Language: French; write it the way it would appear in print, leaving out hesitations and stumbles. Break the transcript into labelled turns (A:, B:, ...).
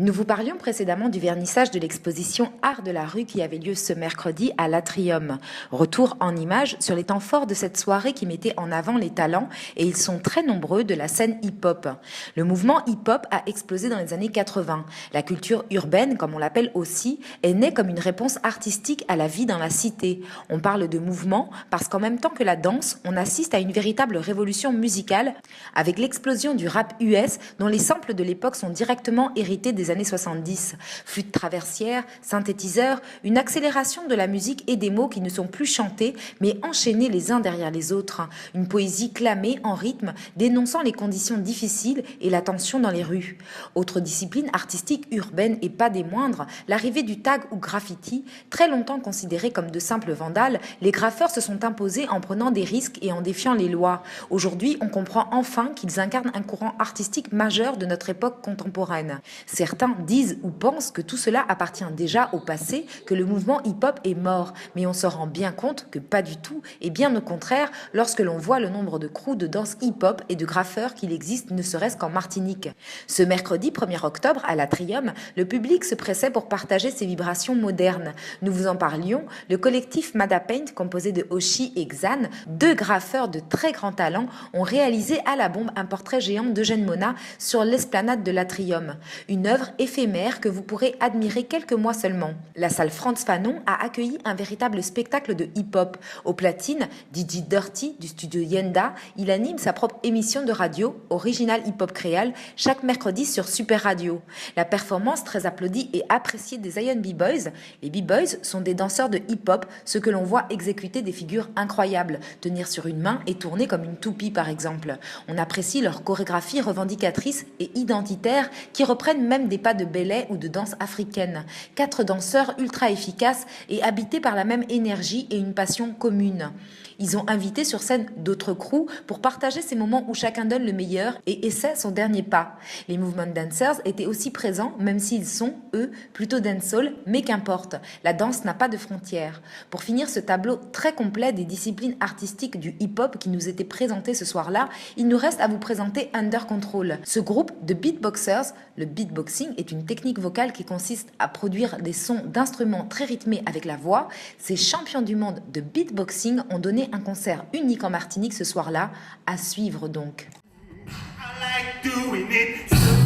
A: Nous vous parlions précédemment du vernissage de l'exposition Art de la rue qui avait lieu ce mercredi à l'Atrium. Retour en images sur les temps forts de cette soirée qui mettait en avant les talents, et ils sont très nombreux, de la scène hip-hop. Le mouvement hip-hop a explosé dans les années 80. La culture urbaine, comme on l'appelle aussi, est née comme une réponse artistique à la vie dans la cité. On parle de mouvement parce qu'en même temps que la danse, on assiste à une véritable révolution musicale avec l'explosion du rap US dont les samples de l'époque sont directement hérités des années 70. Flûte traversière, synthétiseur, une accélération de la musique et des mots qui ne sont plus chantés mais enchaînés les uns derrière les autres. Une poésie clamée en rythme dénonçant les conditions difficiles et la tension dans les rues. Autre discipline artistique urbaine et pas des moindres, l'arrivée du tag ou graffiti. Très longtemps considérés comme de simples vandales, les graffeurs se sont imposés en prenant des risques et en défiant les lois. Aujourd'hui, on comprend enfin qu'ils incarnent un courant artistique majeur de notre époque contemporaine. Certains disent ou pensent que tout cela appartient déjà au passé, que le mouvement hip-hop est mort, mais on se rend bien compte que pas du tout, et bien au contraire, lorsque l'on voit le nombre de crews de danse hip-hop et de graffeurs qu'il existe ne serait-ce qu'en Martinique. Ce mercredi 1er octobre, à l'Atrium, le public se pressait pour partager ses vibrations modernes. Nous vous en parlions, le collectif Mada Paint, composé de Oshi et Xan, deux graffeurs de très grand talent, ont réalisé à la bombe un portrait géant d'Eugène Mona sur l'esplanade de l'Atrium. Une œuvre éphémère que vous pourrez admirer quelques mois seulement. La salle Franz Fanon a accueilli un véritable spectacle de hip-hop. Au platine, DJ Dirty du studio Yenda, il anime sa propre émission de radio, Original Hip Hop Créal, chaque mercredi sur Super Radio. La performance très applaudie et appréciée des Zion B-Boys. Les B-Boys sont des danseurs de hip-hop, ceux que l'on voit exécuter des figures incroyables, tenir sur une main et tourner comme une toupie par exemple. On apprécie leur chorégraphie revendicatrice et identitaire qui reprennent même des pas de ballet ou de danse africaine. 4 danseurs ultra efficaces et habités par la même énergie et une passion commune. Ils ont invité sur scène d'autres crews pour partager ces moments où chacun donne le meilleur et essaie son dernier pas. Les Movement Dancers étaient aussi présents, même s'ils sont, eux, plutôt dancehall, mais qu'importe, la danse n'a pas de frontières. Pour finir ce tableau très complet des disciplines artistiques du hip-hop qui nous était présenté ce soir-là, il nous reste à vous présenter Under Control. Ce groupe de beatboxers, le beatboxing est une technique vocale qui consiste à produire des sons d'instruments très rythmés avec la voix. Ces champions du monde de beatboxing ont donné un concert unique en Martinique ce soir-là, à suivre donc.
B: I like doing it.